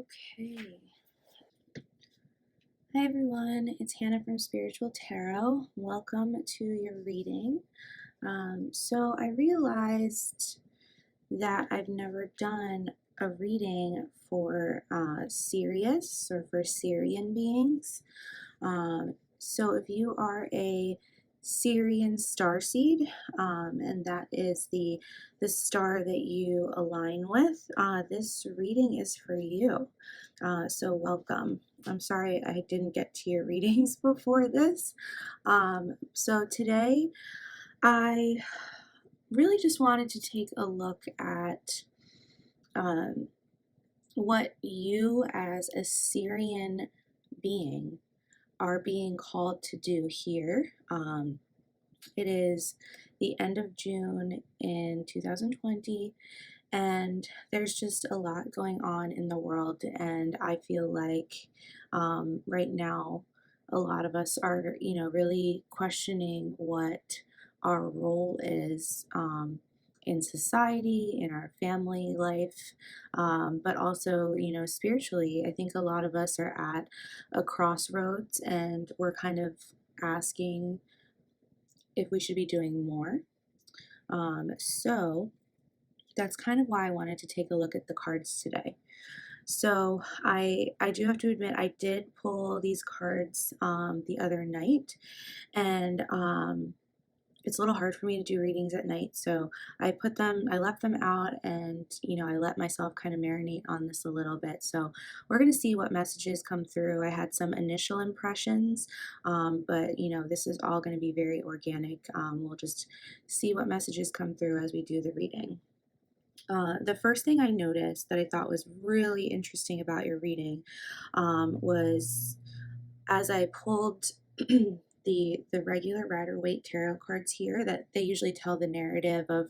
Okay. Hi everyone, it's Hannah from Spiritual Tarot. Welcome to your reading. So I realized that I've never done a reading for Sirius or for Sirian beings. So if you are a Sirian Starseed, and that is the star that you align with, this reading is for you. So welcome. I'm sorry I didn't get to your readings before this. So today I really just wanted to take a look at what you as a Sirian being are being called to do here. It is the end of June in 2020, and there's just a lot going on in the world, and I feel like right now a lot of us are, really questioning what our role is in society, in our family life, but also, spiritually. I think a lot of us are at a crossroads, and we're kind of asking if we should be doing more. So that's kind of why I wanted to take a look at the cards today. So I do have to admit, I did pull these cards the other night, and it's a little hard for me to do readings at night, so I left them out, and I let myself kind of marinate on this a little bit. So we're going to see what messages come through. I had some initial impressions, but this is all going to be very organic. We'll just see what messages come through as we do the reading. The first thing I noticed that I thought was really interesting about your reading was as I pulled the regular Rider-Waite tarot cards here, that they usually tell the narrative of,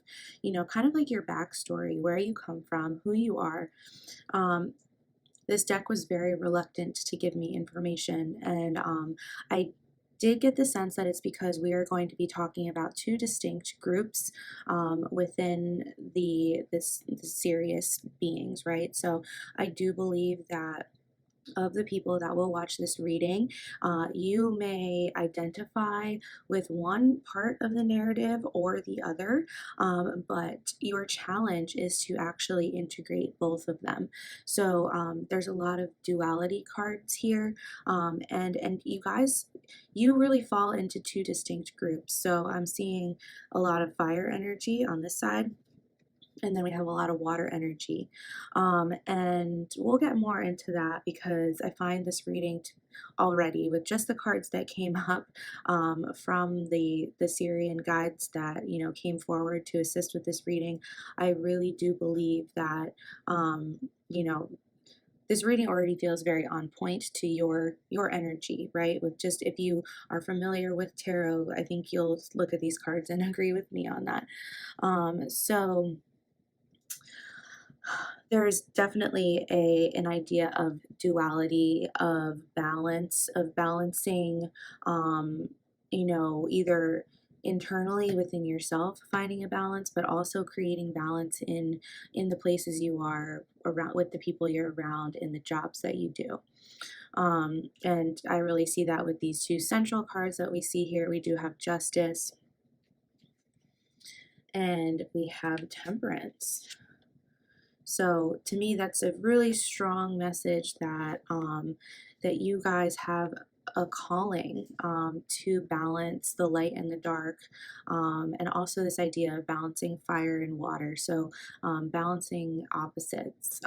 kind of like your backstory, where you come from, who you are. This deck was very reluctant to give me information, and I did get the sense that it's because we are going to be talking about two distinct groups within the Sirius beings, right? So I do believe that of the people that will watch this reading, you may identify with one part of the narrative or the other, but your challenge is to actually integrate both of them. So there's a lot of duality cards here, and you guys, you really fall into two distinct groups. So I'm seeing a lot of fire energy on this side, and then we have a lot of water energy. And we'll get more into that because I find this reading already, with just the cards that came up from the Sirian guides that came forward to assist with this reading, I really do believe that this reading already feels very on point to your energy, right? With just, if you are familiar with tarot, I think you'll look at these cards and agree with me on that. So there's definitely an idea of duality, of balance, of balancing, either internally within yourself, finding a balance, but also creating balance in the places you are around, with the people you're around, in the jobs that you do. And I really see that with these two central cards that we see here. We do have Justice, and we have Temperance. So to me, that's a really strong message that that you guys have a calling to balance the light and the dark, and also this idea of balancing fire and water. So balancing opposites,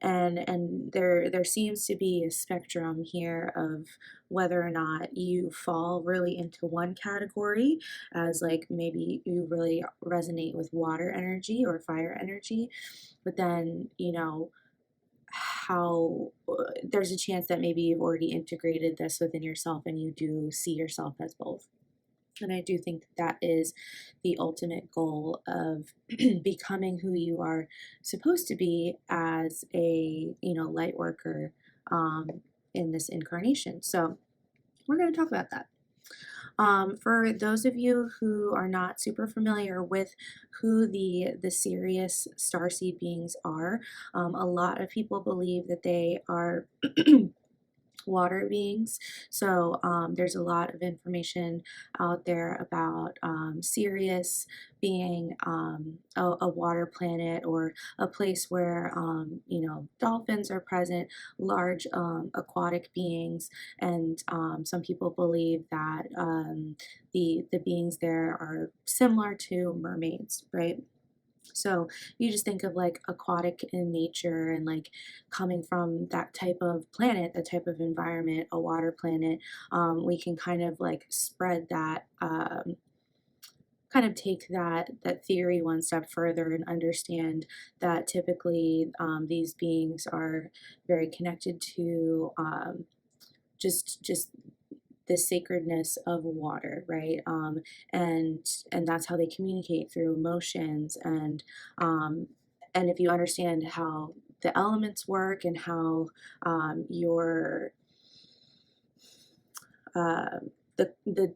and there seems to be a spectrum here of whether or not you fall really into one category, as like maybe you really resonate with water energy or fire energy, but then how there's a chance that maybe you've already integrated this within yourself and you do see yourself as both. And I do think that is the ultimate goal of becoming who you are supposed to be as a light worker in this incarnation. So we're going to talk about that. For those of you who are not super familiar with who the Sirius starseed beings are, a lot of people believe that they are water beings. So there's a lot of information out there about Sirius being a water planet, or a place where dolphins are present, large aquatic beings, and some people believe that the beings there are similar to mermaids, right? So you just think of like aquatic in nature, and like coming from that type of planet, that type of environment, a water planet. We can kind of like spread that, kind of take that theory one step further and understand that typically these beings are very connected to just the sacredness of water, right? And that's how they communicate, through emotions. And if you understand how the elements work, and how your uh, the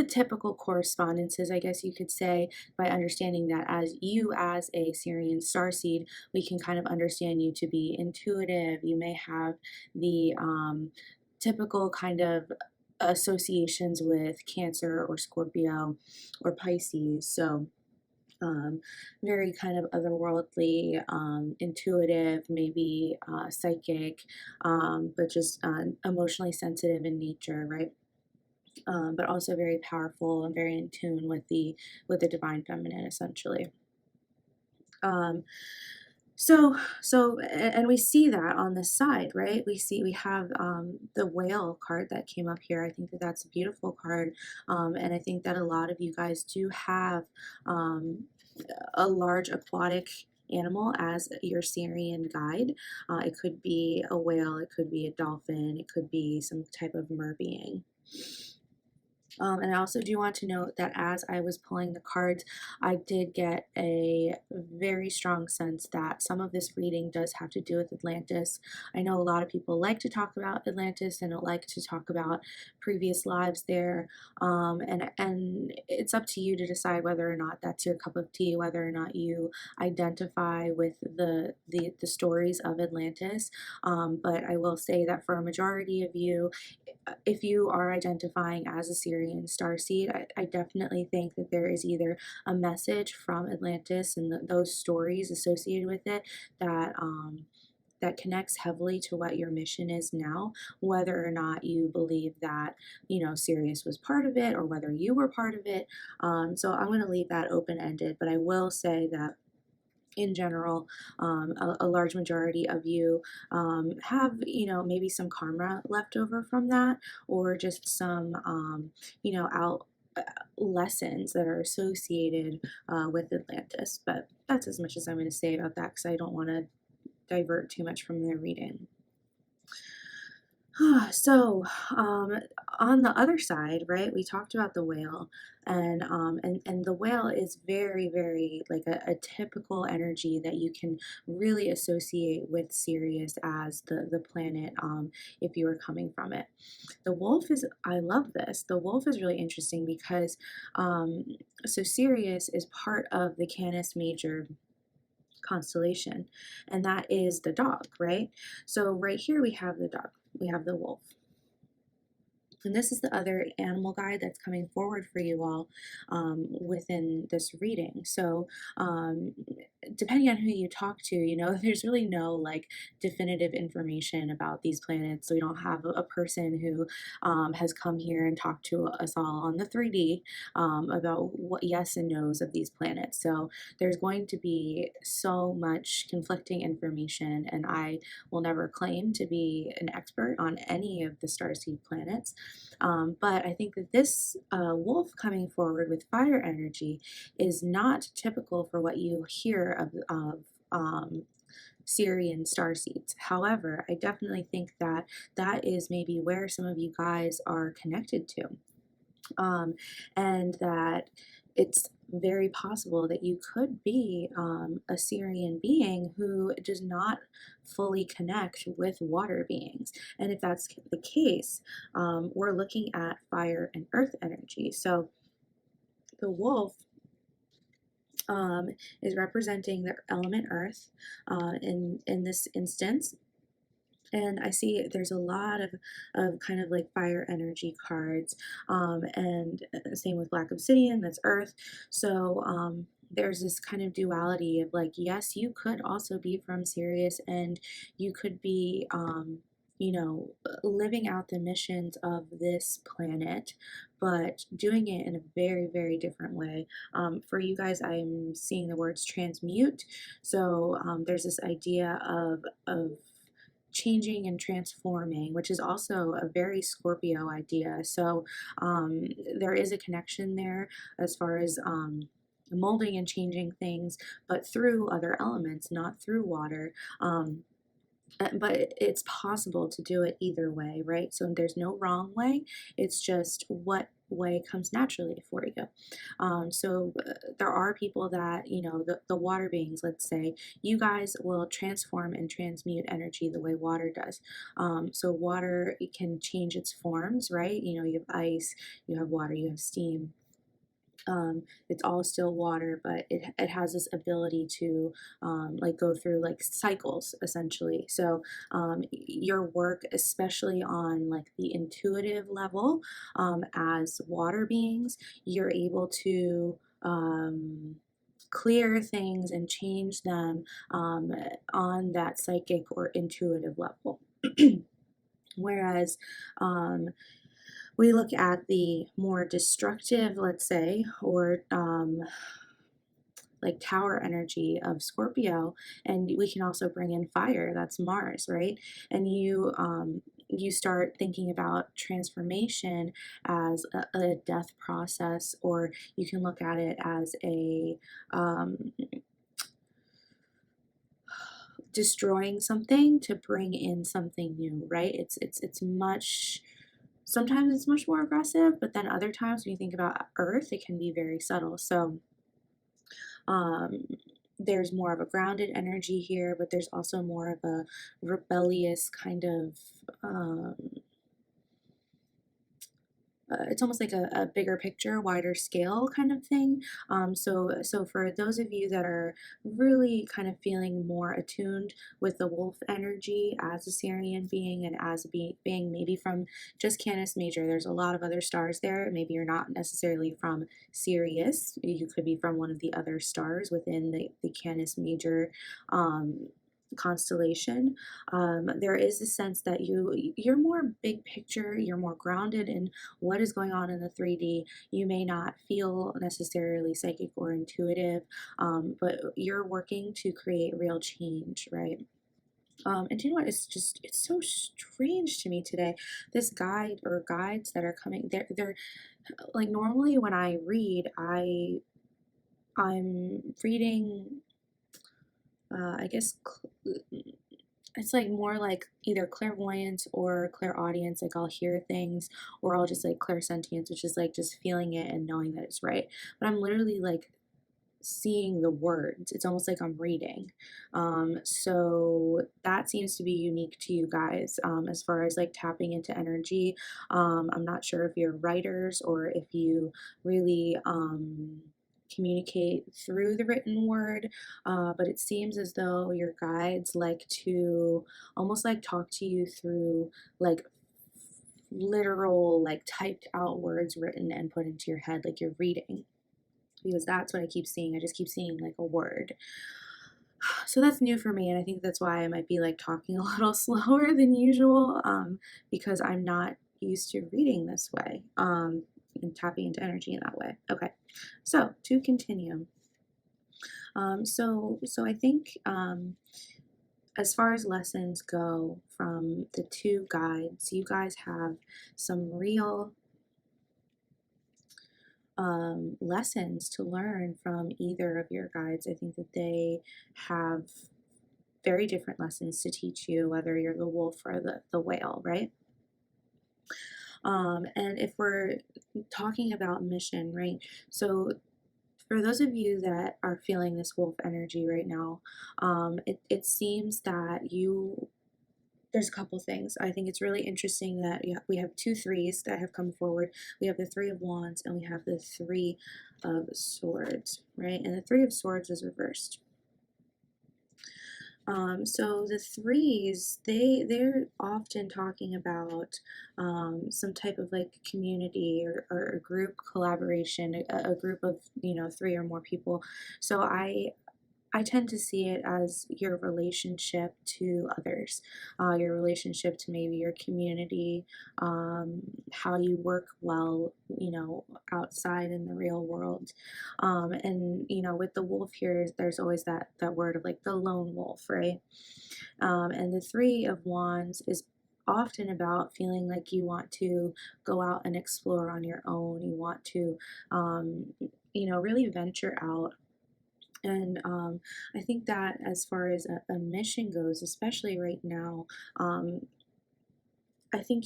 typical correspondences, I guess you could say, by understanding that as a Sirian starseed, we can kind of understand you to be intuitive. You may have the typical kind of associations with Cancer or Scorpio or Pisces. So very kind of otherworldly, intuitive, maybe psychic, but just emotionally sensitive in nature, right? But also very powerful and very in tune with the divine feminine, essentially. Um, and we see that on this side, right? We have the whale card that came up here. I think that that's a beautiful card, and I think that a lot of you guys do have a large aquatic animal as your Sirian guide. It could be a whale, it could be a dolphin, it could be some type of merbeing. And I also do want to note that as I was pulling the cards, I did get a very strong sense that some of this reading does have to do with Atlantis. I know a lot of people like to talk about Atlantis and like to talk about previous lives there, and it's up to you to decide whether or not that's your cup of tea, whether or not you identify with the stories of Atlantis. But I will say that for a majority of you, if you are identifying as a Sirian starseed, I definitely think that there is either a message from Atlantis and those stories associated with it that that connects heavily to what your mission is now, whether or not you believe that Sirius was part of it, or whether you were part of it. So I'm going to leave that open-ended, but I will say that in general, a large majority of you have, maybe some karma left over from that, or just some, out lessons that are associated with Atlantis. But that's as much as I'm going to say about that, because I don't want to divert too much from their reading. So, on the other side, right, we talked about the whale, and the whale is very, very like a typical energy that you can really associate with Sirius as the planet, if you were coming from it. The wolf is, I love this. The wolf is really interesting because, so Sirius is part of the Canis Major constellation, and that is the dog, right? So right here we have the dog, we have the wolf. And this is the other animal guide that's coming forward for you all within this reading. So depending on who you talk to, there's really no like definitive information about these planets. So we don't have a person who has come here and talked to us all on the 3D about what yes and no's of these planets. So there's going to be so much conflicting information, and I will never claim to be an expert on any of the starseed planets. But I think that this wolf coming forward with fire energy is not typical for what you hear of Sirian starseeds. However, I definitely think that that is maybe where some of you guys are connected to, and that it's very possible that you could be a Sirian being who does not fully connect with water beings. And if that's the case, we're looking at fire and earth energy. So the wolf is representing the element earth in this instance. And I see there's a lot of kind of like fire energy cards, and same with Black Obsidian, that's earth. So there's this kind of duality of like, yes, you could also be from Sirius, and you could be, you know, living out the missions of this planet, but doing it in a very, very different way. For you guys, I'm seeing the words transmute. So there's this idea of changing and transforming, which is also a very Scorpio idea. So there is a connection there as far as molding and changing things, but through other elements, not through water. But it's possible to do it either way, right? So there's no wrong way. It's just what way comes naturally for you. There are people that, you know, the water beings, let's say, you guys will transform and transmute energy the way water does. So water, it can change its forms, right? You know, you have ice, you have water, you have steam. It's all still water, but it has this ability to like go through like cycles essentially. So your work, especially on like the intuitive level, as water beings, you're able to clear things and change them on that psychic or intuitive level. Whereas we look at the more destructive, let's say, or like tower energy of Scorpio, and we can also bring in fire. That's Mars, right? And you start thinking about transformation as a death process, or you can look at it as a destroying something to bring in something new, right? It's much. Sometimes it's much more aggressive, but then other times when you think about Earth, it can be very subtle. So there's more of a grounded energy here, but there's also more of a rebellious kind of it's almost like a bigger picture, wider scale kind of thing. So for those of you that are really kind of feeling more attuned with the wolf energy as a Sirian being, and as a being maybe from just Canis Major, there's a lot of other stars there. Maybe you're not necessarily from Sirius. You could be from one of the other stars within the Canis Major constellation. There is a sense that you're more big picture, you're more grounded in what is going on in the 3D. You may not feel necessarily psychic or intuitive, but you're working to create real change, right? And you know what? It's so strange to me today. This guide or guides that are coming, they're like, normally when I read, I'm reading, I guess it's like more like either clairvoyance or clairaudience. Like I'll hear things, or I'll just like clairsentience, which is like just feeling it and knowing that it's right. But I'm literally like seeing the words. It's almost like I'm reading. So that seems to be unique to you guys, as far as like tapping into energy. I'm not sure if you're writers or if you really communicate through the written word, but it seems as though your guides like to almost like talk to you through like literal, like typed out words written and put into your head, like you're reading, because that's what I keep seeing. I just keep seeing like a word. So that's new for me, and I think that's why I might be like talking a little slower than usual, because I'm not used to reading this way, and tapping into energy in that way. Okay, so to continue. So I think, as far as lessons go from the two guides, you guys have some real lessons to learn from either of your guides. I think that they have very different lessons to teach you, whether you're the wolf or the whale, right? And if we're talking about mission, right? So For those of you that are feeling this wolf energy right now, it seems that there's a couple things. I think it's really interesting that we have two threes that have come forward. We have the Three of Wands and we have the Three of Swords, right? And the Three of Swords is reversed. So the threes, they're often talking about some type of like community or a group collaboration, a group of, three or more people. So I tend to see it as your relationship to others, your relationship to maybe your community, how you work well, outside in the real world. And, with the wolf here, there's always that word of like the lone wolf, right? And the Three of Wands is often about feeling like you want to go out and explore on your own. You want to, really venture out. And I think that as far as a mission goes, especially right now, I think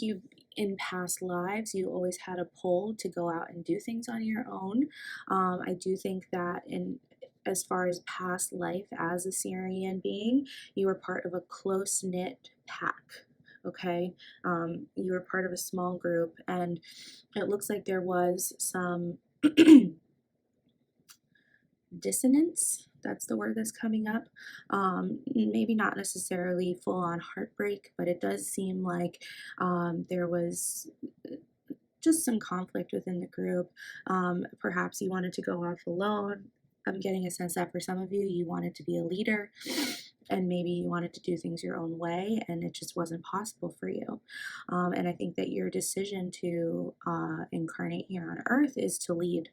in past lives, you always had a pull to go out and do things on your own. I do think that as far as past life as a Sirian being, you were part of a close-knit pack. Okay, you were part of a small group, and it looks like there was some dissonance. That's the word that's coming up. Maybe not necessarily full on heartbreak, but it does seem like there was just some conflict within the group. Perhaps you wanted to go off alone. I'm getting a sense that for some of you, you wanted to be a leader and maybe you wanted to do things your own way and it just wasn't possible for you. And I think that your decision to incarnate here on earth is to lead,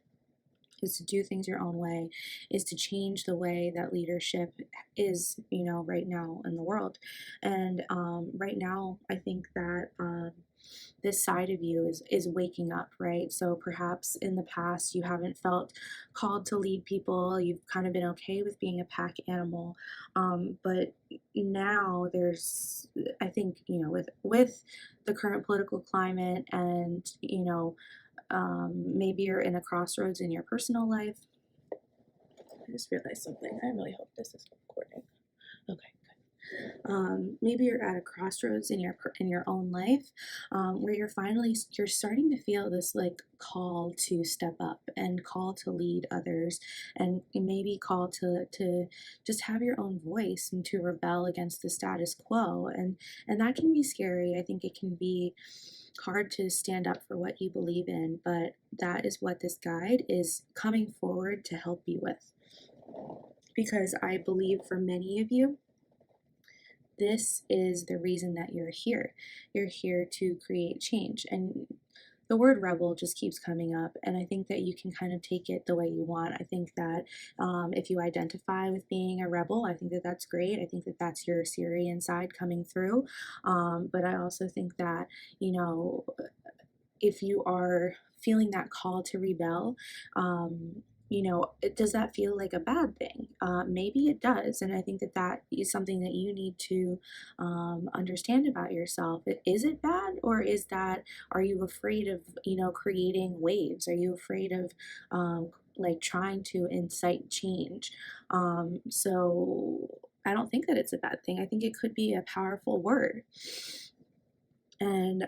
is to do things your own way, is to change the way that leadership is, right now in the world. And right now, I think that this side of you is waking up, right? So perhaps in the past you haven't felt called to lead people. You've kind of been okay with being a pack animal, but now there's, I think, with the current political climate and maybe you're in a crossroads in your personal life. I just realized something. I really hope this is recording. Okay, good. Maybe you're at a crossroads in your own life, where you're starting to feel this like call to step up and call to lead others, and maybe call to just have your own voice and to rebel against the status quo, and that can be scary. I think it can be hard to stand up for what you believe in, but that is what this guide is coming forward to help you with. Because I believe for many of you, this is the reason that you're here. You're here to create change. And the word rebel just keeps coming up, and I think that you can kind of take it the way you want. I think that if you identify with being a rebel, I think that that's great. I think that that's your Sirian side coming through. But I also think that, if you are feeling that call to rebel, does that feel like a bad thing? Maybe it does, and I think that that is something that you need to understand about yourself. Is it bad, or are you afraid of, creating waves? Are you afraid of like trying to incite change? So I don't think that it's a bad thing. I think it could be a powerful word. And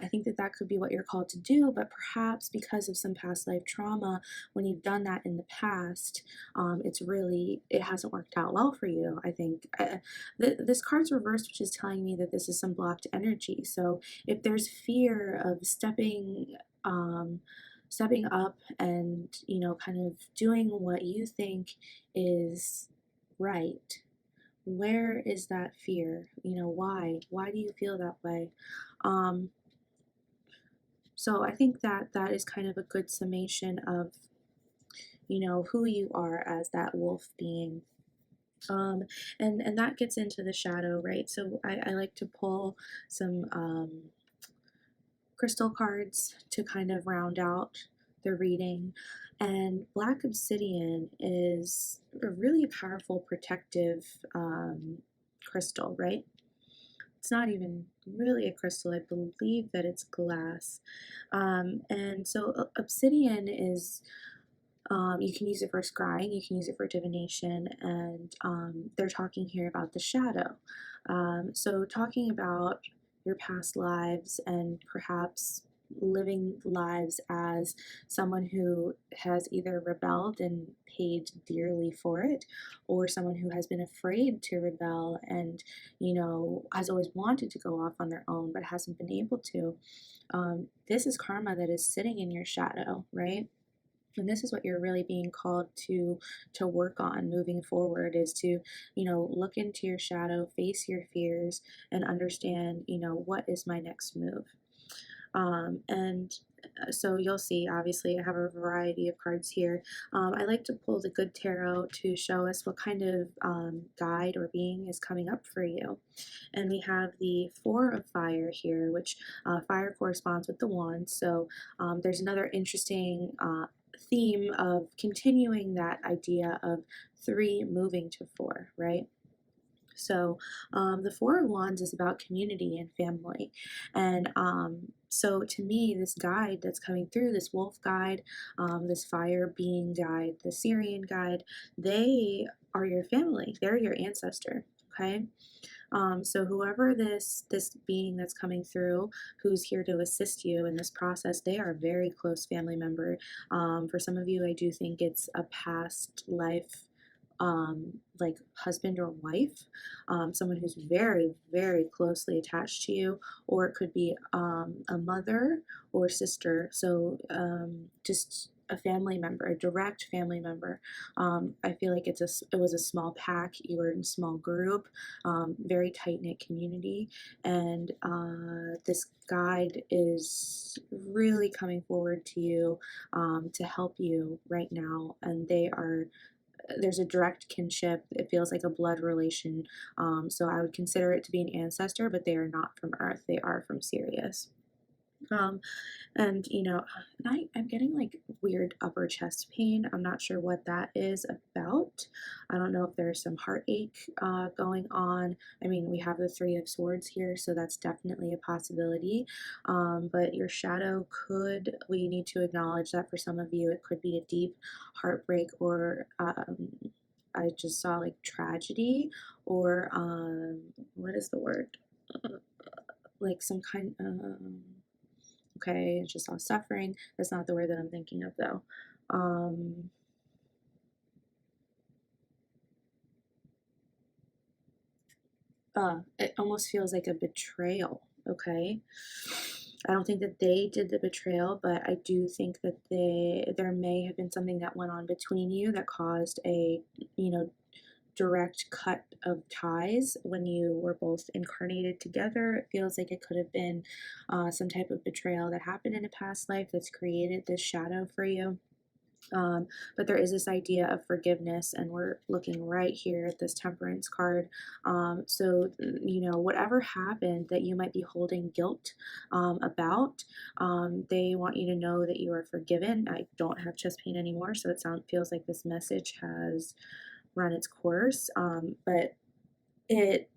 I think that could be what you're called to do, but perhaps because of some past life trauma, when you've done that in the past, it hasn't worked out well for you. I think this card's reversed, which is telling me that this is some blocked energy. So if there's fear of stepping up and, kind of doing what you think is right, where is that fear? Why do you feel that way? So I think that is kind of a good summation of, who you are as that wolf being. And that gets into the shadow, right? So I like to pull some crystal cards to kind of round out the reading. And black obsidian is a really powerful protective crystal, right? It's not even really a crystal. I believe that it's glass. And so obsidian is You can use it for scrying, you can use it for divination, and they're talking here about the shadow. So, talking about your past lives and perhaps living lives as someone who has either rebelled and paid dearly for it, or someone who has been afraid to rebel and, has always wanted to go off on their own but hasn't been able to. This is karma that is sitting in your shadow, right? And this is what you're really being called to work on moving forward, is to look into your shadow, face your fears, and understand what is my next move. And so you'll see, obviously I have a variety of cards here. I like to pull the good tarot to show us what kind of guide or being is coming up for you. And we have the Four of Fire here, which fire corresponds with the wand. So there's another interesting theme of continuing that idea of three moving to four, right? So the Four of Wands is about community and family. And so to me, this guide that's coming through, this wolf guide, this fire being guide, the Sirian guide, they are your family. They're your ancestor. Okay. So whoever this being that's coming through, who's here to assist you in this process, they are a very close family member. For some of you, I do think it's a past life, like husband or wife, someone who's very, very closely attached to you, or it could be a mother or sister. So just a family member, a direct family member. I feel like it was a small pack. You were in a small group, very tight knit community, and this guide is really coming forward to you to help you right now, and there's a direct kinship. It feels like a blood relation. So I would consider it to be an ancestor, but they are not from Earth. They are from Sirius. Um, and I'm getting like weird upper chest pain. I'm not sure what that is about. I don't know if there's some heartache going on. I mean, we have the Three of Swords here, so that's definitely a possibility. But your shadow we need to acknowledge that for some of you, it could be a deep heartbreak, or I just saw like tragedy, or what is the word? Like some kind okay, I just saw suffering. That's not the word that I'm thinking of, though. It almost feels like a betrayal, okay? I don't think that they did the betrayal, but I do think that there may have been something that went on between you that caused a, direct cut of ties when you were both incarnated together. It feels like it could have been some type of betrayal that happened in a past life that's created this shadow for you. But there is this idea of forgiveness, and we're looking right here at this Temperance card. So, whatever happened that you might be holding guilt about, they want you to know that you are forgiven. I don't have chest pain anymore, so feels like this message has run its course, but it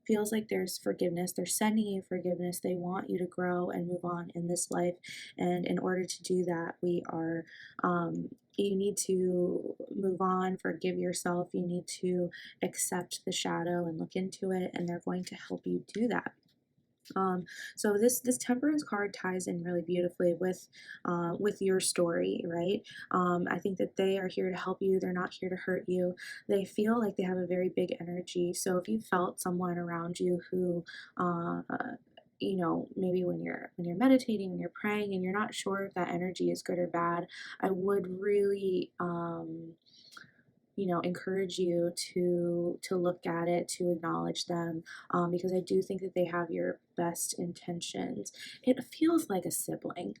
feels like there's forgiveness. They're sending you forgiveness. They want you to grow and move on in this life. And in order to do that, you need to move on, forgive yourself. You need to accept the shadow and look into it, and they're going to help you do that. So this Temperance card ties in really beautifully with your story, right? I think that they are here to help you. They're not here to hurt you. They feel like they have a very big energy. So if you felt someone around you who maybe when you're meditating, when you're praying, and you're not sure if that energy is good or bad, I would really encourage you to look at it, to acknowledge them, because I do think that they have your best intentions. It feels like a sibling,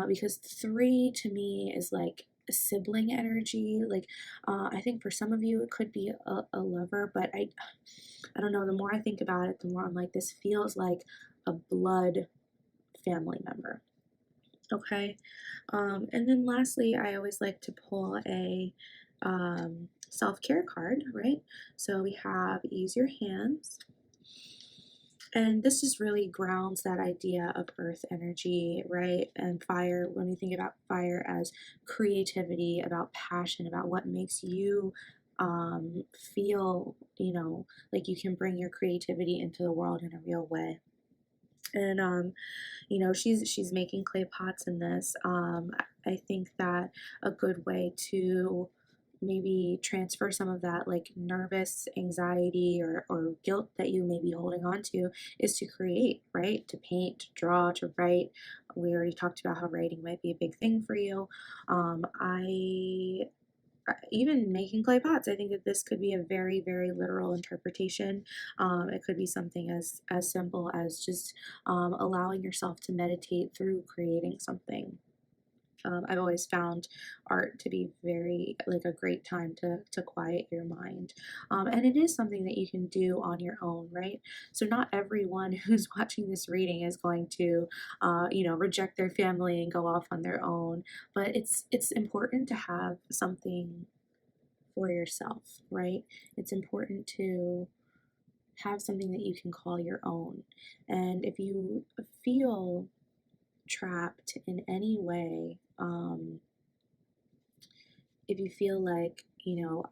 because three to me is like a sibling energy. Like I think for some of you it could be a lover, but I don't know. The more I think about it, the more I'm like, this feels like a blood family member. Okay. And then lastly, I always like to pull a self-care card, right? So we have use your hands, And this just really grounds that idea of earth energy, right? And fire, when we think about fire as creativity, about passion, about what makes you feel, like you can bring your creativity into the world in a real way. And she's making clay pots in this. I think that a good way to maybe transfer some of that like nervous anxiety or guilt that you may be holding on to is to create, right? To paint, to draw, to write. We already talked about how writing might be a big thing for you. I even making clay pots, I think that this could be a very, very literal interpretation. It could be something as simple as just allowing yourself to meditate through creating something. I've always found art to be very like a great time to quiet your mind. And it is something that you can do on your own, right? So not everyone who's watching this reading is going to, reject their family and go off on their own. But it's important to have something for yourself, right? It's important to have something that you can call your own. And if you feel trapped in any way, if you feel like,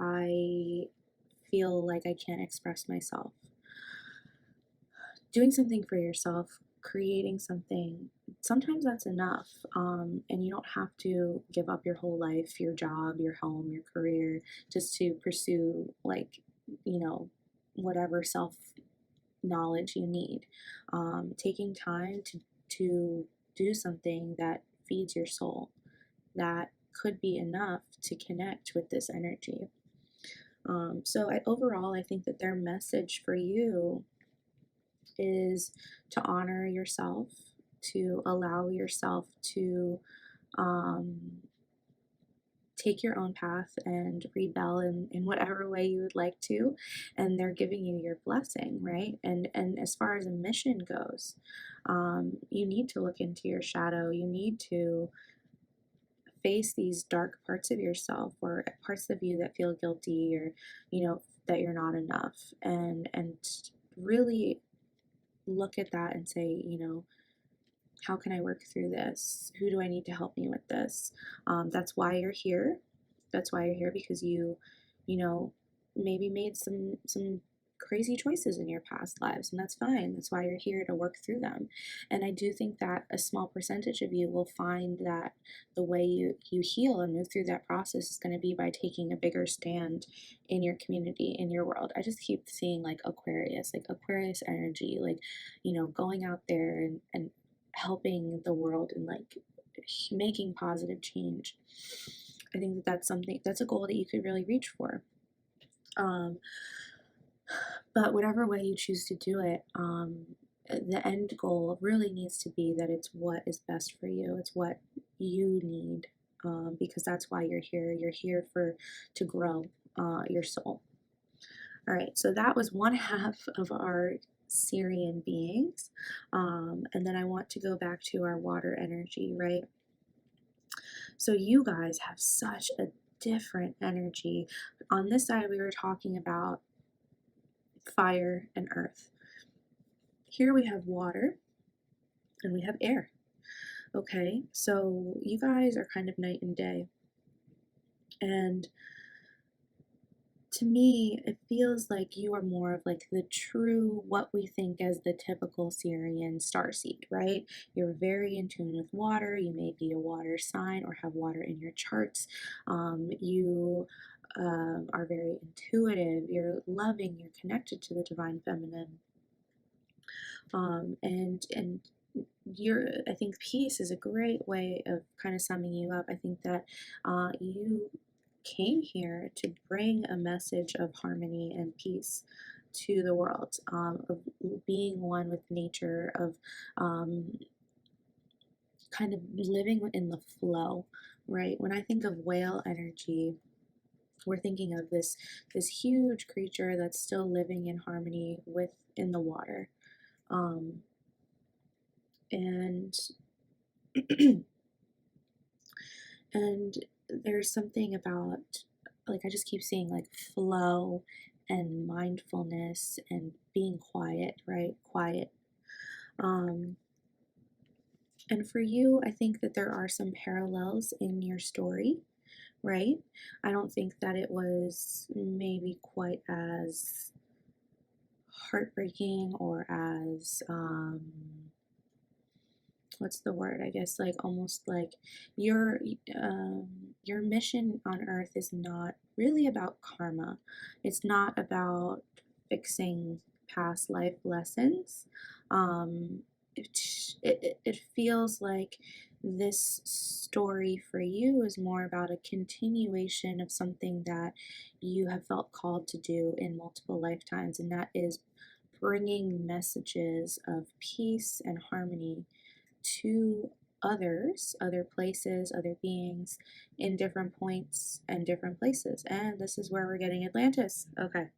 I feel like I can't express myself, doing something for yourself, creating something, sometimes that's enough. And you don't have to give up your whole life, your job, your home, your career, just to pursue, like, whatever self knowledge you need. Taking time to do something that feeds your soul, that could be enough to connect with this energy. Overall, I think that their message for you is to honor yourself, to allow yourself to um, take your own path and rebel in whatever way you would like to. And they're giving you your blessing, right? And as far as a mission goes, you need to look into your shadow. You need to face these dark parts of yourself or parts of you that feel guilty or that you're not enough, and really look at that and say, how can I work through this? Who do I need to help me with this? That's why you're here. That's why you're here, because you know maybe made some crazy choices in your past lives, and that's fine. That's why you're here, to work through them. And I do think that a small percentage of you will find that the way you heal and move through that process is going to be by taking a bigger stand in your community, in your world. I just keep seeing like Aquarius energy, like going out there and helping the world and like making positive change. I think that that's a goal that you could really reach for. But whatever way you choose to do it, the end goal really needs to be that it's what is best for you. It's what you need, because that's why you're here. You're here to grow your soul. All right, so that was one half of our Sirian beings. And then I want to go back to our water energy, right? So you guys have such a different energy. On this side, we were talking about fire and earth. Here we have water and we have air. Okay, so you guys are kind of night and day. And to me, it feels like you are more of like the true, what we think as the typical Sirian starseed, right? You're very in tune with water. You may be a water sign or have water in your charts. You are very intuitive. You're loving. You're connected to the divine feminine. And I think peace is a great way of kind of summing you up. I think that you came here to bring a message of harmony and peace to the world, of being one with nature, of kind of living in the flow, right? When I think of whale energy, we're thinking of this huge creature that's still living in harmony in the water. And and there's something about, like, I just keep seeing like flow and mindfulness and being quiet, right? Quiet. Um, and for you, I think that there are some parallels in your story, right? I don't think that it was maybe quite as heartbreaking or as what's the word, I guess, like almost like your your mission on earth is not really about karma. It's not about fixing past life lessons. um it feels like this story for you is more about a continuation of something that you have felt called to do in multiple lifetimes, and that is bringing messages of peace and harmony to others, other places, other beings in different points and different places. And this is where we're getting Atlantis. Okay.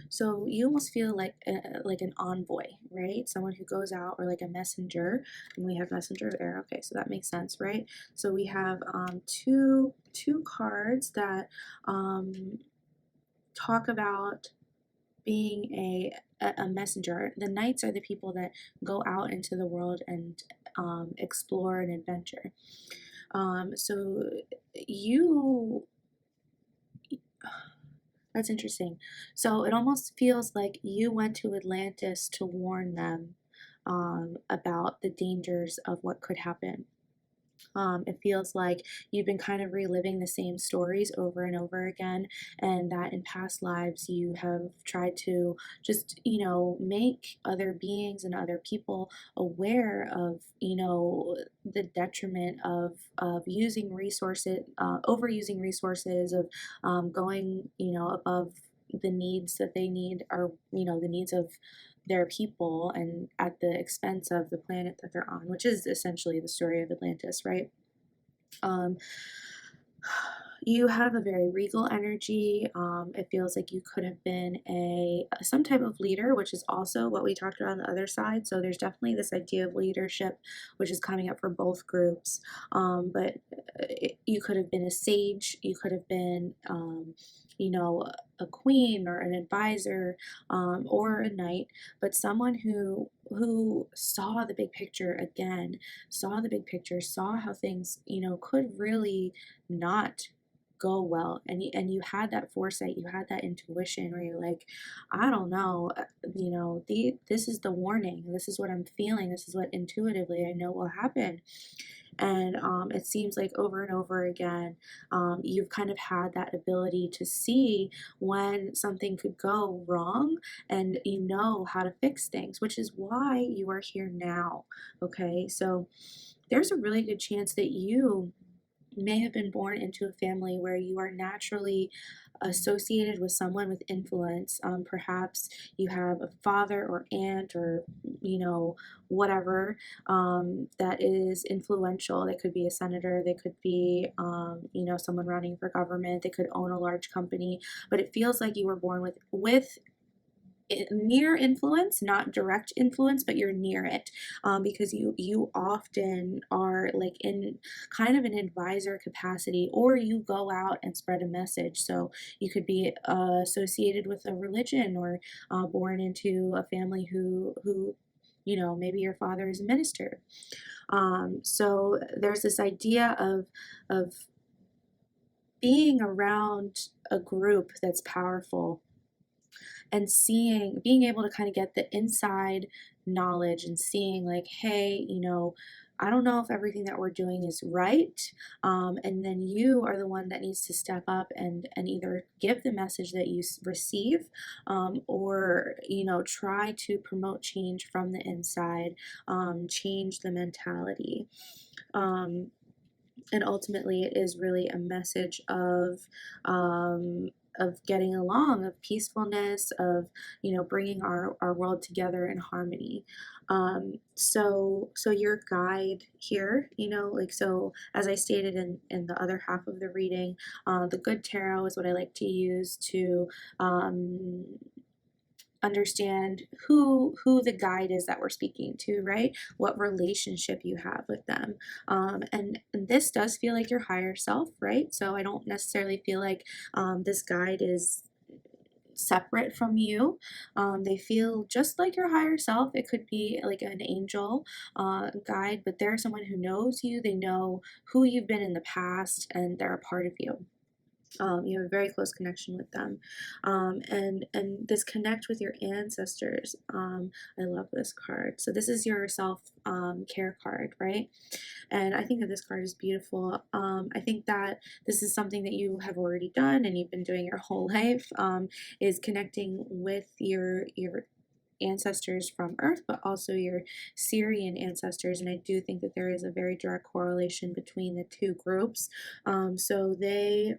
So you almost feel like an envoy, right? Someone who goes out, or like a messenger. And we have messenger of air. Okay, so that makes sense, right? So we have two cards that talk about being a messenger. The knights are the people that go out into the world and explore and adventure. So you, that's interesting. So it almost feels like you went to Atlantis to warn them about the dangers of what could happen. It feels like you've been kind of reliving the same stories over and over again, and that in past lives you have tried to just, make other beings and other people aware of, the detriment of using resources, overusing resources, of going, above the needs that they need, or, the needs of their people, and at the expense of the planet that they're on, which is essentially the story of Atlantis, right? Um, you have a very regal energy. It feels like you could have been some type of leader, which is also what we talked about on the other side. So there's definitely this idea of leadership, which is coming up for both groups. But you could have been a sage. You could have been, a queen or an advisor, or a knight, but someone who saw the big picture again, saw the big picture, saw how things, could really not go well, and you had that foresight, you had that intuition where you're like, I don't know, this is the warning, this is what I'm feeling, this is what intuitively I know will happen. And it seems like over and over again, you've kind of had that ability to see when something could go wrong, and you know how to fix things, which is why you are here now. Okay, so there's a really good chance that you may have been born into a family where you are naturally associated with someone with influence. Perhaps you have a father or aunt, or whatever, that is influential. They could be a senator, they could be someone running for government, they could own a large company. But it feels like you were born with near influence, not direct influence, but you're near it, because you often are like in kind of an advisor capacity, or you go out and spread a message. So you could be associated with a religion, or born into a family who maybe your father is a minister. So there's this idea of being around a group that's powerful, and being able to kind of get the inside knowledge, and seeing like, hey, I don't know if everything that we're doing is right. And then you are the one that needs to step up and either give the message that you receive, or, try to promote change from the inside, change the mentality. And ultimately it is really a message of getting along, of peacefulness, of bringing our world together in harmony. So your guide here, like, so as I stated in the other half of the reading, the good tarot is what I like to use to understand who the guide is that we're speaking to, right? What relationship you have with them. And this does feel like your higher self, right? So I don't necessarily feel like this guide is separate from you. They feel just like your higher self. It could be like an angel guide, but they're someone who knows you. They know who you've been in the past, and they're a part of you. You have a very close connection with them, and this connect with your ancestors. I love this card. So this is your self care card, right? And I think that this card is beautiful. I think that this is something that you have already done and you've been doing your whole life. Is connecting with your ancestors from Earth, but also your Sirian ancestors. And I do think that there is a very direct correlation between the two groups. So they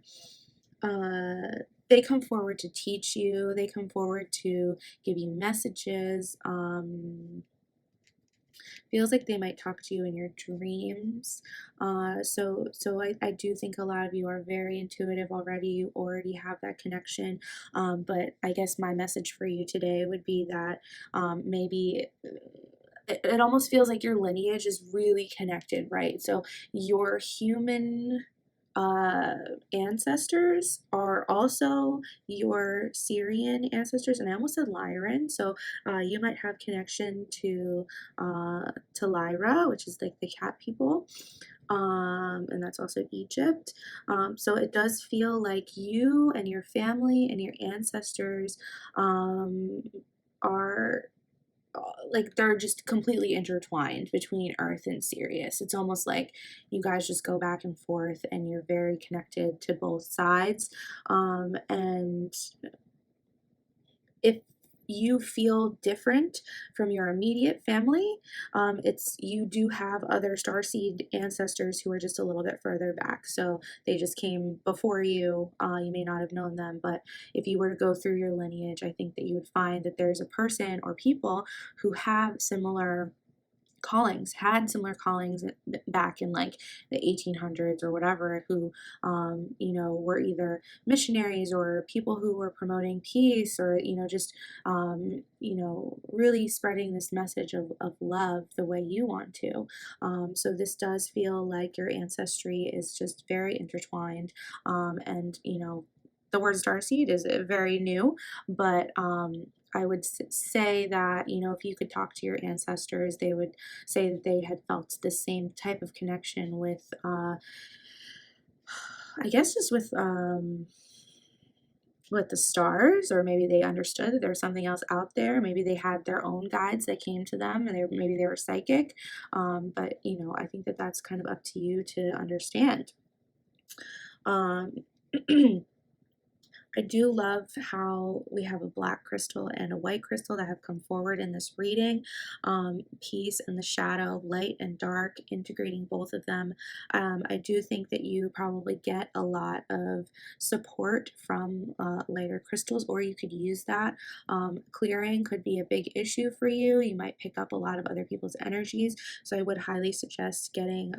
come forward to teach you. They come forward to give you messages. Feels like they might talk to you in your dreams. So I do think a lot of you are very intuitive already. You already have that connection. But I guess my message for you today would be that maybe it almost feels like your lineage is really connected, right? So your human ancestors are also your Sirian ancestors, and I almost said Lyran. So you might have connection to Lyra, which is like the cat people, and that's also Egypt. So it does feel like you and your family and your ancestors are like they're just completely intertwined between Earth and Sirius. It's almost like you guys just go back and forth and you're very connected to both sides. And if you feel different from your immediate family, it's you do have other starseed ancestors who are just a little bit further back. So they just came before you. You may not have known them, but if you were to go through your lineage, I think that you would find that there's a person or people who have similar callings, had similar callings back in like the 1800s or whatever, who were either missionaries or people who were promoting peace, or just really spreading this message of love the way you want to. So this does feel like your ancestry is just very intertwined, and the word starseed is very new, but I would say that, if you could talk to your ancestors, they would say that they had felt the same type of connection with, I guess, just with the stars, or maybe they understood that there was something else out there. Maybe they had their own guides that came to them, and maybe they were psychic. But I think that that's kind of up to you to understand. Um, I do love how we have a black crystal and a white crystal that have come forward in this reading. Peace and the shadow, light and dark, integrating both of them. I do think that you probably get a lot of support from lighter crystals, or you could use that. Clearing could be a big issue for you. You might pick up a lot of other people's energies. So I would highly suggest getting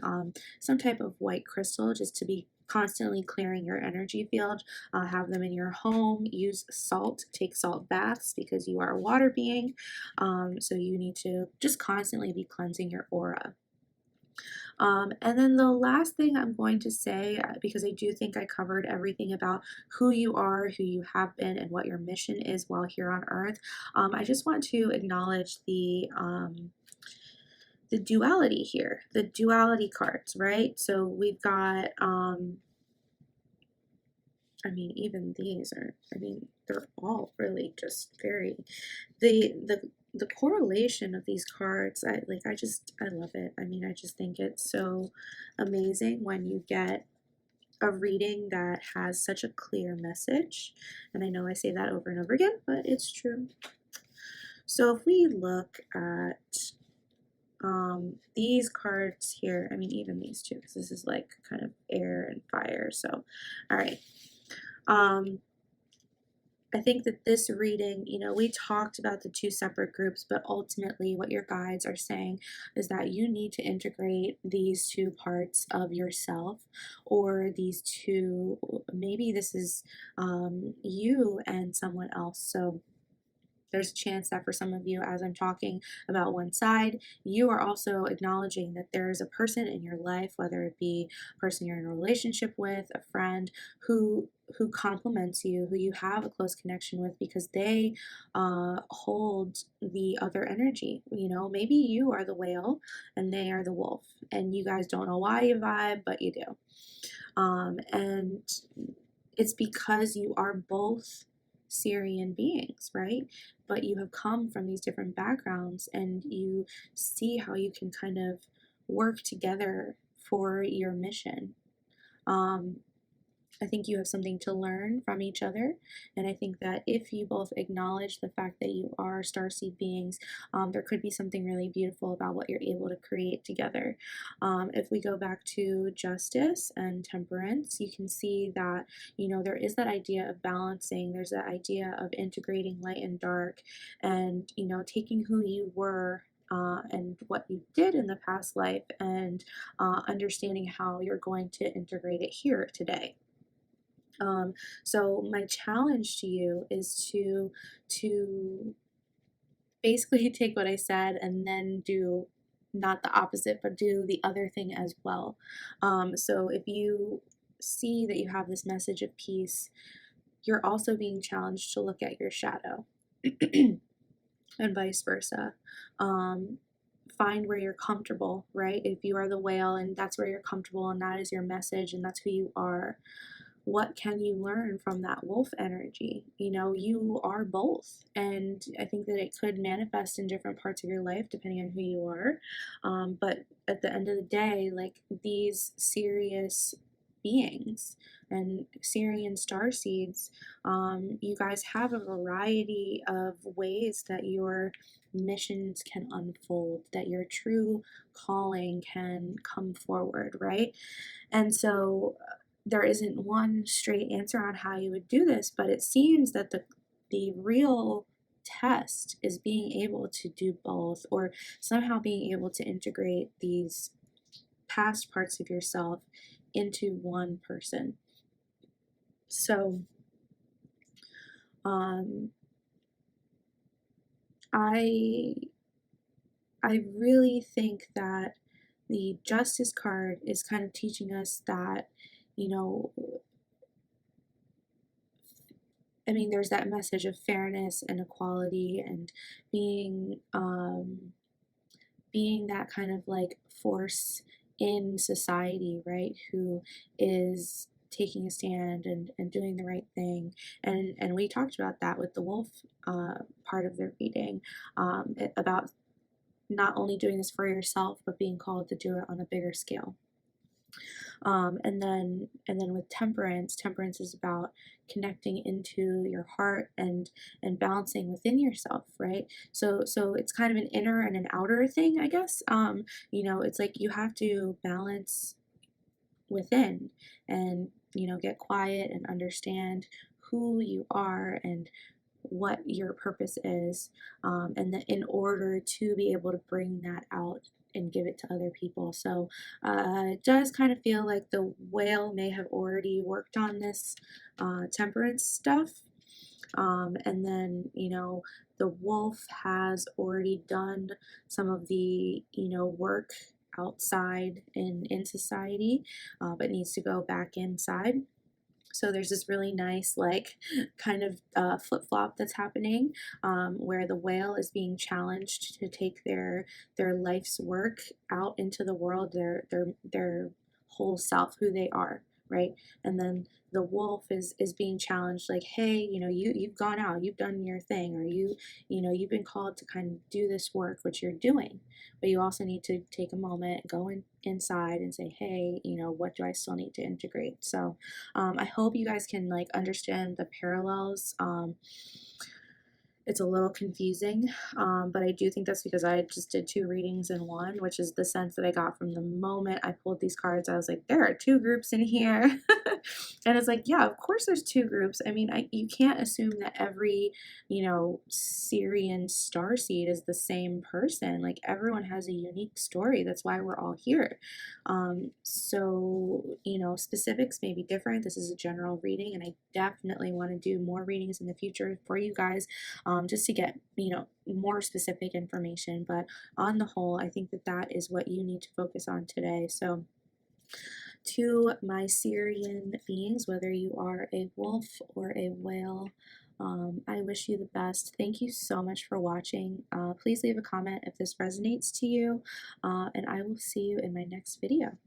some type of white crystal just to be constantly clearing your energy field. Have them in your home. Use salt. Take salt baths because you are a water being. So you need to just constantly be cleansing your aura. And then the last thing I'm going to say, because I do think I covered everything about who you are, who you have been, and what your mission is while here on Earth, I just want to acknowledge the duality here, the duality cards, right? So we've got even these are, they're all really just very, the correlation of these cards, I love it. I just think it's so amazing when you get a reading that has such a clear message. And I know I say that over and over again, but it's true. So if we look at these cards here, even these two, because this is like kind of air and fire. So, all right. I think that this reading, we talked about the two separate groups, but ultimately what your guides are saying is that you need to integrate these two parts of yourself, or these two, maybe this is you and someone else. So There's a chance that for some of you, as I'm talking about one side, you are also acknowledging that there is a person in your life, whether it be a person you're in a relationship with, a friend, who compliments you, who you have a close connection with because they hold the other energy. You know, maybe you are the whale and they are the wolf, and you guys don't know why you vibe, but you do. And it's because you are both Sirian beings, right? But you have come from these different backgrounds and you see how you can kind of work together for your mission. I think you have something to learn from each other. And I think that if you both acknowledge the fact that you are starseed beings, there could be something really beautiful about what you're able to create together. If we go back to justice and temperance, you can see that, you know, there is that idea of balancing. There's that idea of integrating light and dark and, you know, taking who you were and what you did in the past life and understanding how you're going to integrate it here today. So my challenge to you is to basically take what I said and then do not the opposite, but do the other thing as well. So if you see that you have this message of peace, you're also being challenged to look at your shadow and vice versa. Find where you're comfortable, right? If you are the whale and that's where you're comfortable and that is your message and that's who you are, what can you learn from that wolf energy? You know, you are both. And I think that it could manifest in different parts of your life depending on who you are. But at the end of the day, like these serious beings and Sirian Starseeds, you guys have a variety of ways that your missions can unfold, that your true calling can come forward, right? And so there isn't one straight answer on how you would do this, but it seems that the real test is being able to do both, or somehow being able to integrate these past parts of yourself into one person. So I really think that the justice card is kind of teaching us that, you know, I mean, there's that message of fairness and equality and being being that kind of like force in society, right? Who is taking a stand and doing the right thing. And we talked about that with the wolf part of the reading, about not only doing this for yourself, but being called to do it on a bigger scale. And then with temperance, temperance is about connecting into your heart and balancing within yourself, right? So it's kind of an inner and an outer thing, I guess. You know, it's like you have to balance within and, you know, get quiet and understand who you are and what your purpose is, and that in order to be able to bring that out and give it to other people. So it does kind of feel like the whale may have already worked on this temperance stuff, and then, you know, the wolf has already done some of the, you know, work outside in society, but needs to go back inside. So there's this really nice, like, kind of flip-flop that's happening, where the whale is being challenged to take their life's work out into the world, their whole self, who they are, right? And then the wolf is being challenged, like, hey, you know, you've gone out, you've done your thing, or you know, you've been called to kind of do this work, which you're doing, but you also need to take a moment, go inside and say, hey, you know, what do I still need to integrate? So I hope you guys can like understand the parallels. It's a little confusing, but I do think that's because I just did 2 readings in one, which is the sense that I got from the moment I pulled these cards. I was like, there are 2 groups in here. And it's like, yeah, of course there's 2 groups. I mean, you can't assume that every, you know, Sirian starseed is the same person. Like, everyone has a unique story. That's why we're all here. So, you know, specifics may be different. This is a general reading, and I definitely want to do more readings in the future for you guys. just to get, more specific information. But on the whole, I think that that is what you need to focus on today. So, to my Syrian beings, whether you are a wolf or a whale, I wish you the best. Thank you so much for watching. Please leave a comment if this resonates to you, and I will see you in my next video.